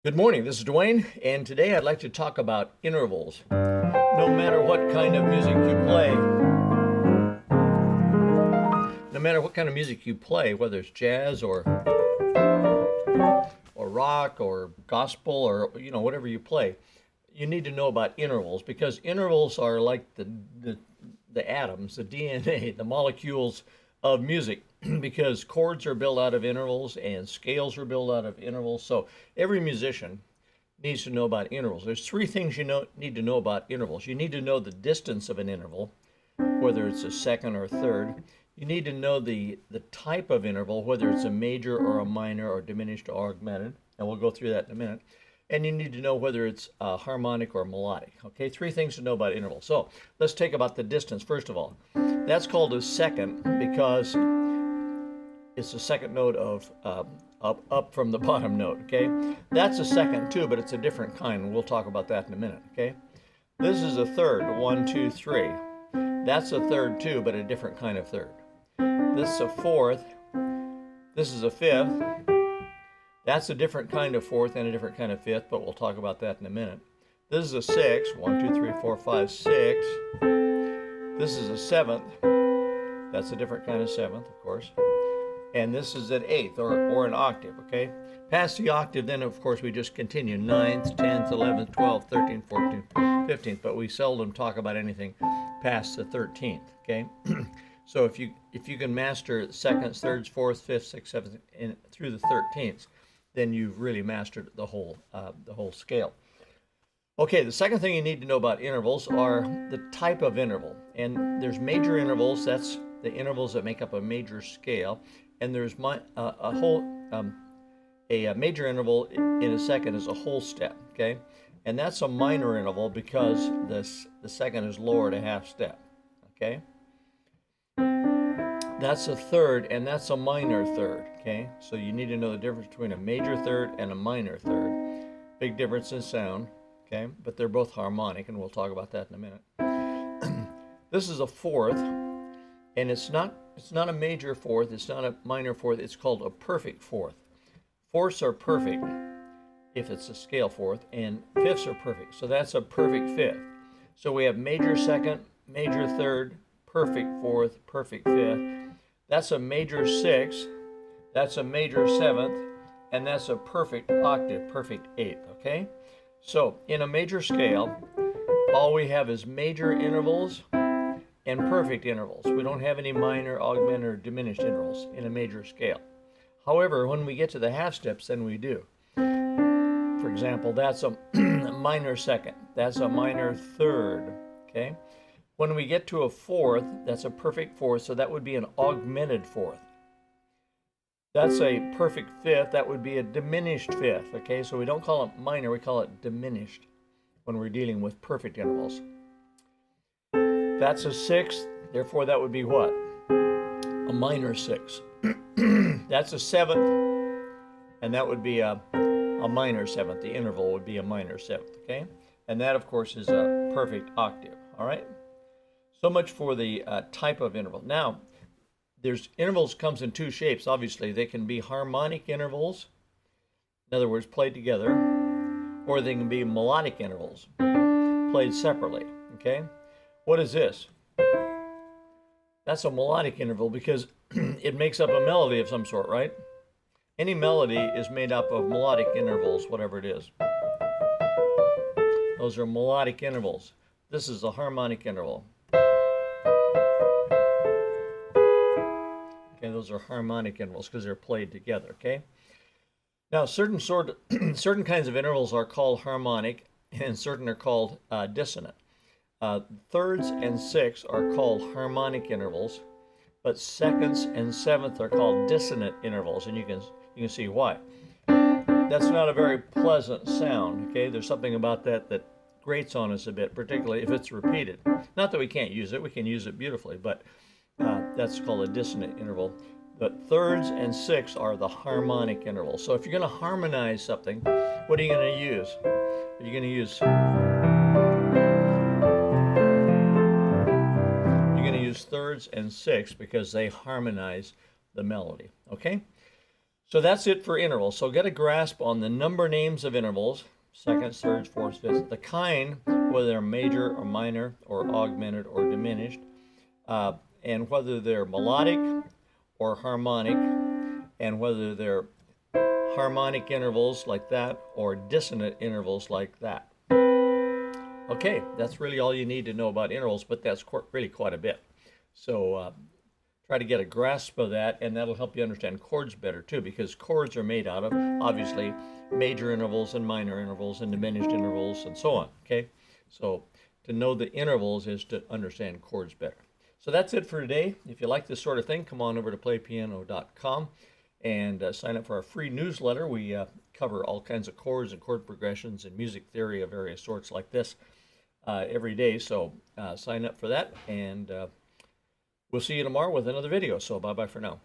Good morning, this is Dwayne, and today I'd like to talk about intervals. No matter what kind of music you play, whether it's jazz or rock or gospel or whatever you play, you need to know about intervals because intervals are like the atoms, the DNA, the molecules of music because chords are built out of intervals and scales are built out of intervals. So every musician needs to know about intervals. There's three things need to know about intervals. You need to know the distance of an interval, whether it's a second or third. You need to know the type of interval, whether it's a major or a minor or diminished or augmented, and we'll go through that in a minute. And you need to know whether it's harmonic or melodic. Okay, three things to know about intervals. So let's take about the distance first of all. That's called a second because it's the second note of up from the bottom note. Okay, that's a second too, but it's a different kind, and we'll talk about that in a minute. Okay, this is a third, 1, 2, 3. That's a third too, but a different kind of third. This is a fourth. This is a fifth. That's a different kind of fourth and a different kind of fifth, but we'll talk about that in a minute. This is a sixth. 1, 2, 3, 4, 5, 6. This is a seventh. That's a different kind of seventh, of course. And this is an eighth or an octave, okay? Past the octave, then, of course, we just continue. 9th, 10th, 11th, 12th, 13th, 14th, 15th, but we seldom talk about anything past the 13th, okay? So if you can master seconds, thirds, fourths, fifths, sixth, seventh, and through the 13th, then you've really mastered the whole scale. Okay, the second thing you need to know about intervals are the type of interval. And there's major intervals, that's the intervals that make up a major scale. And there's a major interval in a second is a whole step, okay? And that's a minor interval because the second is lowered a half step, okay? That's a third, and that's a minor third, okay? So you need to know the difference between a major third and a minor third. Big difference in sound, okay? But they're both harmonic, and we'll talk about that in a minute. This is a fourth, and it's not a major fourth, it's not a minor fourth, it's called a perfect fourth. Fourths are perfect if it's a scale fourth, and fifths are perfect. So that's a perfect fifth. So we have major second, major third, perfect fourth, perfect fifth. That's a major sixth, that's a major seventh, and that's a perfect octave, perfect eighth, okay? So in a major scale, all we have is major intervals and perfect intervals. We don't have any minor, augmented, or diminished intervals in a major scale. However, when we get to the half steps, then we do. For example, that's a minor second, that's a minor third, okay? When we get to a fourth, that's a perfect fourth, so that would be an augmented fourth. That's a perfect fifth, that would be a diminished fifth, okay? So we don't call it minor, we call it diminished when we're dealing with perfect intervals. That's a sixth, therefore that would be what? A minor sixth. That's a seventh, and that would be a minor seventh. The interval would be a minor seventh, okay? And that, of course, is a perfect octave, all right? So much for the type of interval. Now, intervals comes in two shapes, obviously. They can be harmonic intervals, in other words, played together, or they can be melodic intervals, played separately, okay? What is this? That's a melodic interval because it makes up a melody of some sort, right? Any melody is made up of melodic intervals, whatever it is. Those are melodic intervals. This is a harmonic interval. Okay, those are harmonic intervals because they're played together, okay? Now, certain kinds of intervals are called harmonic and certain are called dissonant. Thirds and sixths are called harmonic intervals, but seconds and sevenths are called dissonant intervals, and you can see why. That's not a very pleasant sound, okay? There's something about that grates on us a bit, particularly if it's repeated. Not that we can't use it, we can use it beautifully, but that's called a dissonant interval. But thirds and sixths are the harmonic intervals. So if you're going to harmonize something, what are you going to use? You're going to use thirds and sixths because they harmonize the melody, okay? So that's it for intervals. So get a grasp on the number names of intervals, seconds, thirds, fourths, fifths, the kind, whether they're major or minor or augmented or diminished, and whether they're melodic or harmonic, and whether they're harmonic intervals like that or dissonant intervals like that. Okay, that's really all you need to know about intervals, but that's really quite a bit. So try to get a grasp of that, and that'll help you understand chords better too, because chords are made out of, obviously, major intervals and minor intervals and diminished intervals and so on, okay? So to know the intervals is to understand chords better. So that's it for today. If you like this sort of thing, come on over to playpiano.com and sign up for our free newsletter. We cover all kinds of chords and chord progressions and music theory of various sorts like this every day. So sign up for that, and we'll see you tomorrow with another video. So bye-bye for now.